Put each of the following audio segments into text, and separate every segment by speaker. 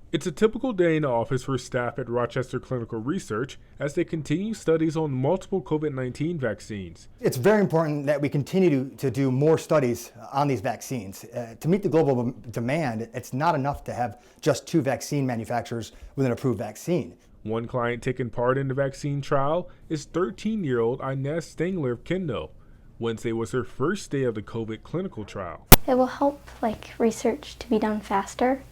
Speaker 1: It's a typical day in the office for staff at Rochester Clinical Research as they continue studies on multiple COVID-19 vaccines.
Speaker 2: It's very important that we continue to do more studies on these vaccines. To meet the global demand, it's not enough to have just 2 vaccine manufacturers with an approved vaccine.
Speaker 1: One client taking part in the vaccine trial is 13-year-old Inez Stengler of Kendall. Wednesday was her first day of the COVID clinical trial.
Speaker 3: It will help research to be done faster,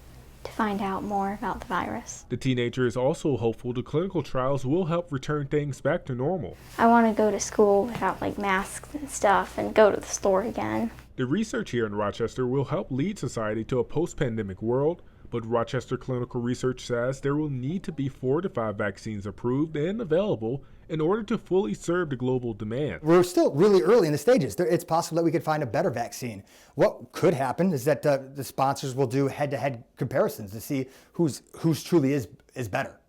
Speaker 3: to find out more about the virus.
Speaker 1: The teenager is also hopeful the clinical trials will help return things back to normal.
Speaker 3: I want to go to school without masks and stuff and go to the store again.
Speaker 1: The research here in Rochester will help lead society to a post-pandemic world, but Rochester Clinical Research says there will need to be 4 to 5 vaccines approved and available in order to fully serve the global demand.
Speaker 2: We're still really early in the stages. It's possible that we could find a better vaccine. What could happen is that the sponsors will do head-to-head comparisons to see who's truly is better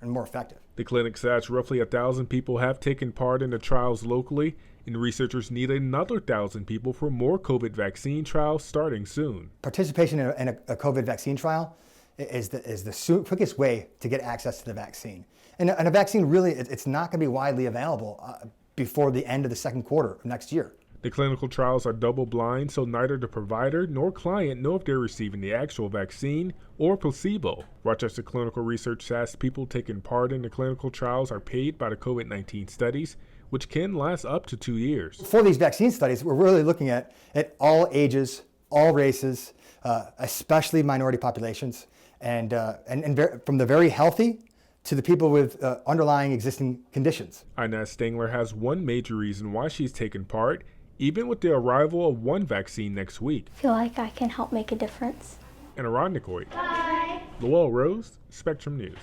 Speaker 2: and more effective.
Speaker 1: The clinic says roughly 1,000 people have taken part in the trials locally, and researchers need another 1,000 people for more COVID vaccine trials starting soon.
Speaker 2: Participation in a COVID vaccine trial is the quickest way to get access to the vaccine. And a vaccine really, it's not going to be widely available before the end of the second quarter of next year.
Speaker 1: The clinical trials are double-blind, so neither the provider nor client know if they're receiving the actual vaccine or placebo. Rochester Clinical Research says people taking part in the clinical trials are paid by the COVID-19 studies, which can last up to 2 years.
Speaker 2: For these vaccine studies, we're really looking at all ages, all races, especially minority populations, and from the very healthy to the people with underlying existing conditions.
Speaker 1: Inez Stengler has one major reason why she's taken part, even with the arrival of one vaccine next week.
Speaker 3: I feel like I can help make a difference.
Speaker 1: And Ironically, Lowell Rose, Spectrum News.